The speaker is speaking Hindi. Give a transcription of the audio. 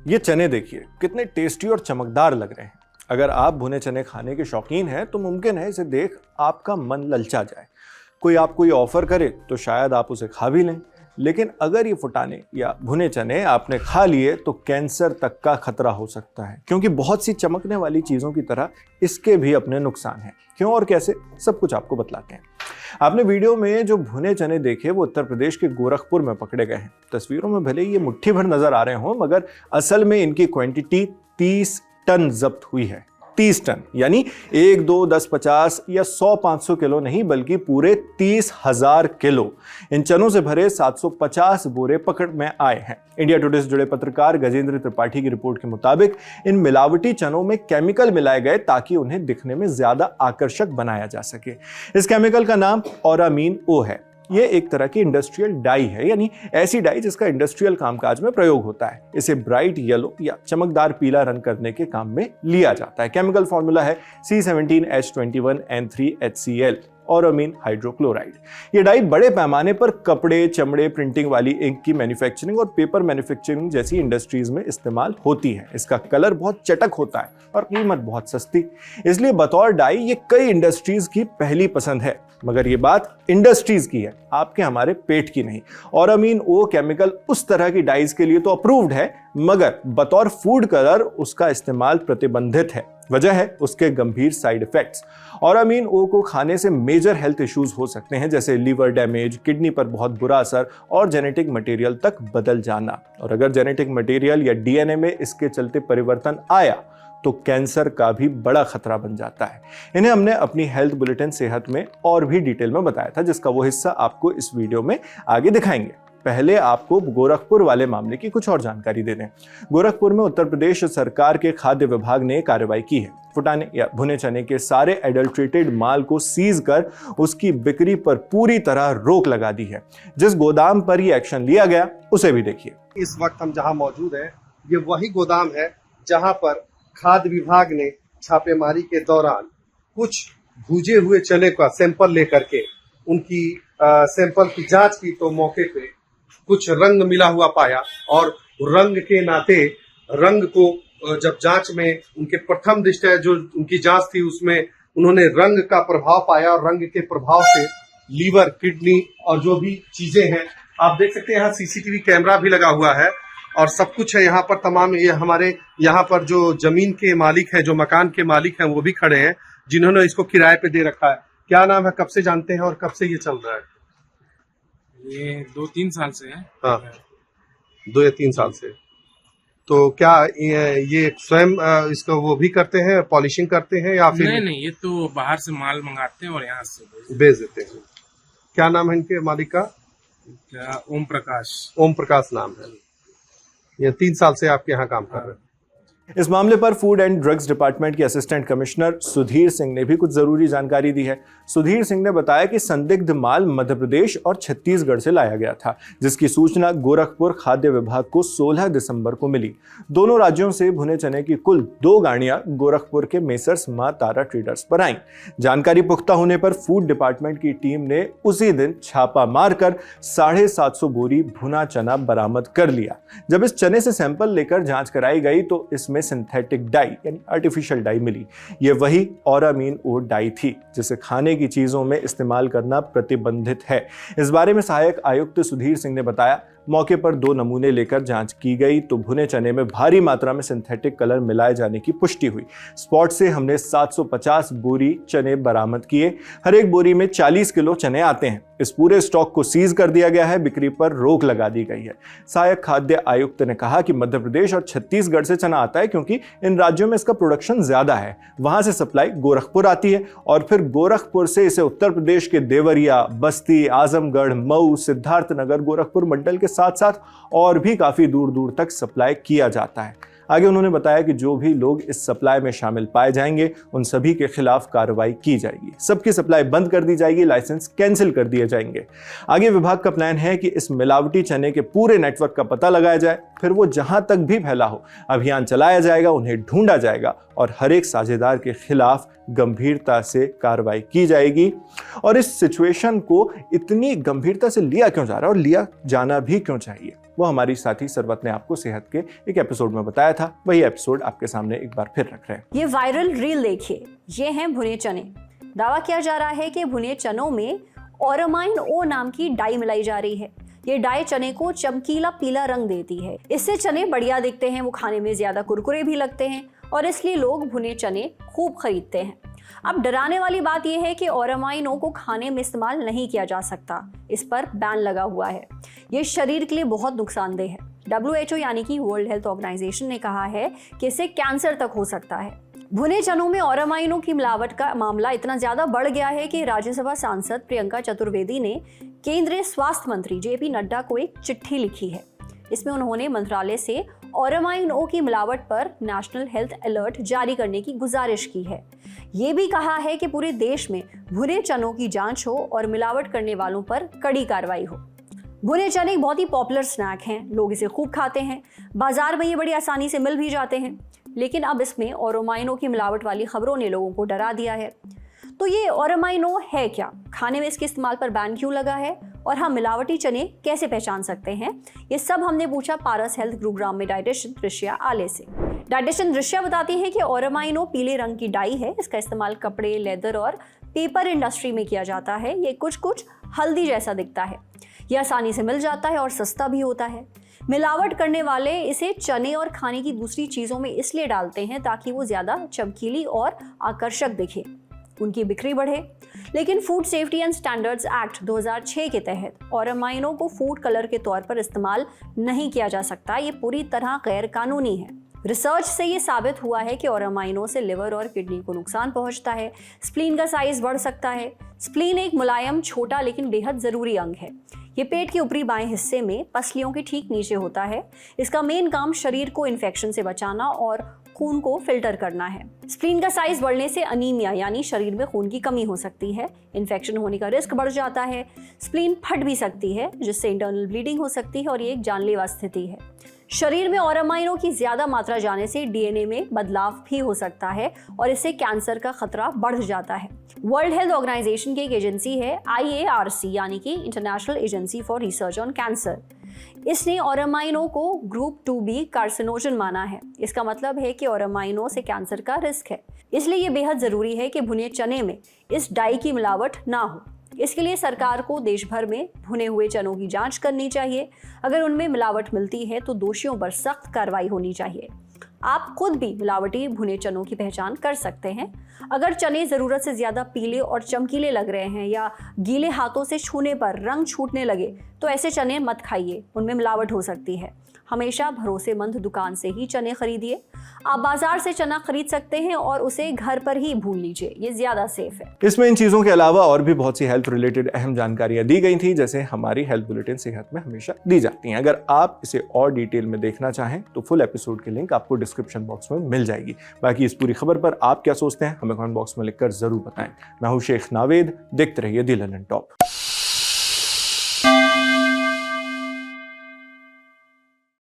ये चने देखिए कितने टेस्टी और चमकदार लग रहे हैं। अगर आप भुने चने खाने के शौकीन हैं तो मुमकिन है इसे देख आपका मन ललचा जाए। कोई आपको ये ऑफर करे तो शायद आप उसे खा भी लें, लेकिन अगर ये फुटाने या भुने चने आपने खा लिए तो कैंसर तक का खतरा हो सकता है, क्योंकि बहुत सी चमकने वाली चीज़ों की तरह इसके भी अपने नुकसान हैं। क्यों और कैसे, सब कुछ आपको बतलाते हैं। आपने वीडियो में जो भुने चने देखे वो उत्तर प्रदेश के गोरखपुर में पकड़े गए हैं। तस्वीरों में भले ये मुट्ठी भर नजर आ रहे हों, मगर असल में इनकी क्वांटिटी 30 टन जब्त हुई है। 30 टन यानी 1, 2, 10, 50 या 100, 500 किलो नहीं, बल्कि पूरे 30,000 किलो इन चनों से भरे 750 बोरे पकड़ में आए हैं। इंडिया टुडे से जुड़े पत्रकार गजेंद्र त्रिपाठी की रिपोर्ट के मुताबिक इन मिलावटी चनों में केमिकल मिलाए गए ताकि उन्हें दिखने में ज्यादा आकर्षक बनाया जा सके। इस केमिकल का नाम औरामीन ओ है। ये एक तरह की इंडस्ट्रियल डाई है, यानी ऐसी डाई जिसका इंडस्ट्रियल कामकाज में प्रयोग होता है। इसे ब्राइट येलो या चमकदार पीला रंग करने के काम में लिया जाता है। केमिकल फॉर्मूला है C17H21N3HCl औरामीन हाइड्रोक्लोराइड। ये डाई बड़े पैमाने पर कपड़े, चमड़े, प्रिंटिंग वाली इंक की मैन्युफैक्चरिंग और पेपर मैन्युफैक्चरिंग जैसी इंडस्ट्रीज में इस्तेमाल होती है। इसका कलर बहुत चटक होता है और कीमत बहुत सस्ती, इसलिए बतौर डाई ये कई इंडस्ट्रीज की पहली पसंद है। मगर ये बात इंडस्ट्रीज की है, आपके हमारे पेट की नहीं। औरामीन ओ केमिकल उस तरह की डाइज के लिए तो अप्रूव्ड है, मगर बतौर फूड कलर उसका इस्तेमाल प्रतिबंधित है। वजह है उसके गंभीर साइड इफेक्ट्स। औरामीन ओ को खाने से मेजर हेल्थ इश्यूज हो सकते हैं, जैसे लीवर डैमेज, किडनी पर बहुत बुरा असर और जेनेटिक मटेरियल तक बदल जाना। और अगर जेनेटिक मटेरियल या डीएनए में इसके चलते परिवर्तन आया तो कैंसर का भी बड़ा खतरा बन जाता है। इन्हें हमने अपनी हेल्थ बुलेटिन सेहत में और भी डिटेल में बताया था, जिसका वो हिस्सा आपको इस वीडियो में आगे दिखाएंगे। पहले आपको गोरखपुर वाले मामले की कुछ और जानकारी दे दें। गोरखपुर में उत्तर प्रदेश सरकार के खाद्य विभाग ने कार्रवाई की है। फुटाने या भुने चने के सारे एडल्ट्रेटेड माल को सीज कर उसकी बिक्री पर पूरी तरह रोक लगा दी है। जिस गोदाम पर ये एक्शन लिया गया उसे भी देखिए। इस वक्त हम जहां मौजूद हैं, ये वही गोदाम है जहां पर खाद्य विभाग ने छापेमारी के दौरान कुछ भूजे हुए चने का सैंपल लेकर के उनकी सैंपल की जांच की तो मौके पे कुछ रंग मिला हुआ पाया, और रंग के नाते रंग को जब जांच में उनके प्रथम दृष्टया जो उनकी जांच थी उसमें उन्होंने रंग का प्रभाव पाया, और रंग के प्रभाव से लीवर, किडनी और जो भी चीजें हैं, आप देख सकते हैं यहाँ सीसीटीवी कैमरा भी लगा हुआ है और सब कुछ है यहाँ पर तमाम। ये हमारे यहाँ पर जो जमीन के मालिक हैं, जो मकान के मालिक हैं, वो भी खड़े हैं जिन्होंने इसको किराए पे दे रखा है। क्या नाम है, कब से जानते हैं और कब से ये चल रहा है? ये 2-3 साल से है। हाँ, 2 या 3 साल से। तो क्या ये स्वयं इसको वो भी करते हैं, पॉलिशिंग करते हैं या फिर? नहीं, ये तो बाहर से माल मंगाते हैं और यहाँ से बेच देते हैं। क्या नाम है इनके मालिक का? क्या? ओम प्रकाश। ओम प्रकाश नाम है। ये 3 साल से आपके यहाँ काम कर रहे हैं। इस मामले पर फूड एंड ड्रग्स डिपार्टमेंट के असिस्टेंट कमिश्नर सुधीर सिंह ने भी कुछ जरूरी जानकारी दी है। सुधीर सिंह ने बताया कि संदिग्ध माल मध्य प्रदेश और छत्तीसगढ़ से लाया गया था, जिसकी सूचना गोरखपुर खाद्य विभाग को 16 दिसंबर को मिली। दोनों राज्यों से भुने चने की कुल 2 गाड़ियां गोरखपुर के मेसर्स मां तारा ट्रेडर्स पर आईं। जानकारी पुख्ता होने पर फूड डिपार्टमेंट की टीम ने उसी दिन छापा मारकर 750 बोरी भुना चना बरामद कर लिया। जब इस चने से सैंपल लेकर जांच कराई गई तो इसमें सिंथेटिक डाई यानी आर्टिफिशियल डाई मिली। ये वही औरामीन ओ डाई थी जिसे खाने की चीजों में इस्तेमाल करना प्रतिबंधित है। इस बारे में सहायक आयुक्त सुधीर सिंह ने बताया, मौके पर 2 नमूने लेकर जांच की गई तो भुने चने में भारी मात्रा में सिंथेटिक कलर मिलाए जाने की पुष्टि हुई। स्पॉट से हमने 750 बोरी चने बरामद किए। हर एक बोरी में 40 किलो चने आते हैं। इस पूरे स्टॉक को सीज कर दिया गया है, बिक्री पर रोक लगा दी गई है। सहायक खाद्य आयुक्त ने कहा कि मध्य प्रदेश और छत्तीसगढ़ से चना आता है क्योंकि इन राज्यों में इसका प्रोडक्शन ज्यादा है। वहां से सप्लाई गोरखपुर आती है और फिर गोरखपुर से इसे उत्तर प्रदेश के देवरिया, बस्ती, आजमगढ़, मऊ, सिद्धार्थनगर, गोरखपुर मंडल के साथ साथ और भी काफी दूर दूर तक सप्लाई किया जाता है। आगे उन्होंने बताया कि जो भी लोग इस सप्लाई में शामिल पाए जाएंगे उन सभी के खिलाफ कार्रवाई की जाएगी। सबकी सप्लाई बंद कर दी जाएगी, लाइसेंस कैंसिल कर दिए जाएंगे। आगे विभाग का प्लान है कि इस मिलावटी चने के पूरे नेटवर्क का पता लगाया जाए, फिर वो जहां तक भी फैला हो अभियान चलाया जाएगा, उन्हें ढूंढा जाएगा और हर एक साझेदार के खिलाफ गंभीरता से कार्रवाई की जाएगी। और इस सिचुएशन को इतनी गंभीरता से लिया क्यों जा रहा है और लिया जाना भी क्यों चाहिए? वो हमारी साथी सरवत ने आपको सेहत के एक एपिसोड में बताया था। वही एपिसोड आपके सामने एक बार फिर रख रहे हैं। ये वायरल रील देखिए, ये हैं भुने चने। दावा किया जा रहा है कि भुने चनों में ऑरामाइन ओ नाम की डाई मिलाई जा रही है। ये डाई चने को चमकीला पीला रंग देती है। इससे चने बढ़िया दिखते हैं, वो खाने में ज्यादा कुरकुरे भी लगते हैं और इसलिए लोग भुने चने खूब खरीदते हैं। अब डराने वाली बात यह है कि ऑरामाइन ओ को खाने में इस्तेमाल नहीं किया जा सकता, इस पर बैन लगा हुआ है। ये शरीर के लिए बहुत नुकसानदेह है। WHO यानी कि वर्ल्ड हेल्थ ऑर्गेनाइजेशन ने कहा है कि इससे कैंसर तक हो सकता है। भुने चनों में ऑरामाइन ओ की मिलावट का मामला इतना ज्यादा बढ़ गया है कि राज्यसभा सांसद प्रियंका चतुर्वेदी ने केंद्रीय स्वास्थ्य मंत्री JP नड्डा को एक चिट्ठी लिखी है। इसमें उन्होंने मंत्रालय से ऑरामाइन ओ की मिलावट पर नेशनल हेल्थ अलर्ट जारी करने की गुजारिश की है। ये भी कहा है कि पूरे देश में भुने चनों की जांच हो और मिलावट करने वालों पर कड़ी कार्रवाई हो। भुने चने एक बहुत ही पॉपुलर स्नैक हैं, लोग इसे खूब खाते हैं। बाजार में ये बड़ी आसानी से मिल भी जाते हैं, लेकिन अब इसमें ऑरामाइन ओ की मिलावट वाली खबरों ने लोगों को डरा दिया है। तो ये ऑरामाइन ओ है क्या, खाने में इसके इस्तेमाल पर बैन क्यों लगा है और हम मिलावटी चने कैसे पहचान सकते हैं, ये सब हमने पूछा पारस हेल्थ गुरुग्राम में डाइटिशियन दृश्या आले से। डाइटिशियन दृश्या बताती है कि ऑरामाइन ओ पीले रंग की डाई है। इसका इस्तेमाल कपड़े, लेदर और पेपर इंडस्ट्री में किया जाता है। ये कुछ हल्दी जैसा दिखता है। यह आसानी से मिल जाता है और सस्ता भी होता है। मिलावट करने वाले इसे चने और खाने की दूसरी चीजों में इसलिए डालते हैं ताकि वो ज्यादा चमकीली और आकर्षक दिखे, उनकी बिक्री बढ़े। लेकिन food safety and standards act 2006 के तहत ऑरामाइन ओ को फूड कलर के तौर पर इस्तेमाल नहीं किया जा सकता। ये पूरी तरह गैर कानूनी है। रिसर्च से ये साबित हुआ है कि ऑरामाइन ओ से लिवर और किडनी को नुकसान पहुंचता है। स्प्लीन का साइज बढ़ सकता है। स्प्लीन एक मुलायम, छोटा लेकिन बेहद जरूरी अंग है। ये पेट के ऊपरी बाएं हिस्से में पसलियों के ठीक नीचे होता है। इसका मेन काम शरीर को इन्फेक्शन से बचाना और खून को फिल्टर करना है। स्प्लीन का साइज बढ़ने से अनीमिया यानी शरीर में खून की कमी हो सकती है। इन्फेक्शन होने का रिस्क बढ़ जाता है। स्प्लीन फट भी सकती है, जिससे इंटरनल ब्लीडिंग हो सकती है और ये एक जानलेवा स्थिति है। शरीर में ऑरामाइन ओ की ज्यादा मात्रा जाने से DNA में बदलाव भी हो सकता है और इससे कैंसर का खतरा बढ़ जाता है। वर्ल्ड हेल्थ ऑर्गेनाइजेशन की एक एजेंसी है IARC यानी कि international agency for research on cancer. इसने ऑरामाइन ओ को ग्रुप 2B कार्सिनोजन माना है। इसका मतलब है कि ऑरामाइन ओ से कैंसर का रिस्क है। इसलिए ये बेहद जरूरी है कि भुने चने में इस डाई की मिलावट ना हो। इसके लिए सरकार को देश भर में भुने हुए चनों की जांच करनी चाहिए। अगर उनमें मिलावट मिलती है तो दोषियों पर सख्त कार्रवाई होनी चाहिए। आप खुद भी मिलावटी भुने चनों की पहचान कर सकते हैं। अगर चने ज़रूरत से ज़्यादा पीले और चमकीले लग रहे हैं या गीले हाथों से छूने पर रंग छूटने लगे तो ऐसे चने मत खाइए, उनमें मिलावट हो सकती है। हमेशा भरोसेमंद दुकान से ही चने खरीदिए। आप बाजार से चना खरीद सकते हैं और उसे घर पर ही भून लीजिए, ये ज्यादा सेफ है। इसमें इन चीजों के अलावा और भी बहुत सी हेल्थ रिलेटेड अहम जानकारियां दी गई थी, जैसे हमारी हेल्थ बुलेटिन सेहत में हमेशा दी जाती हैं। अगर आप इसे और डिटेल में देखना चाहें तो फुल एपिसोड की लिंक आपको डिस्क्रिप्शन बॉक्स में मिल जाएगी। बाकी इस पूरी खबर पर आप क्या सोचते हैं हमें कमेंट बॉक्स में लिखकर जरूर बताएं। मैं हूं शेख नावेद, देखते रहिए दी लंदन टॉप।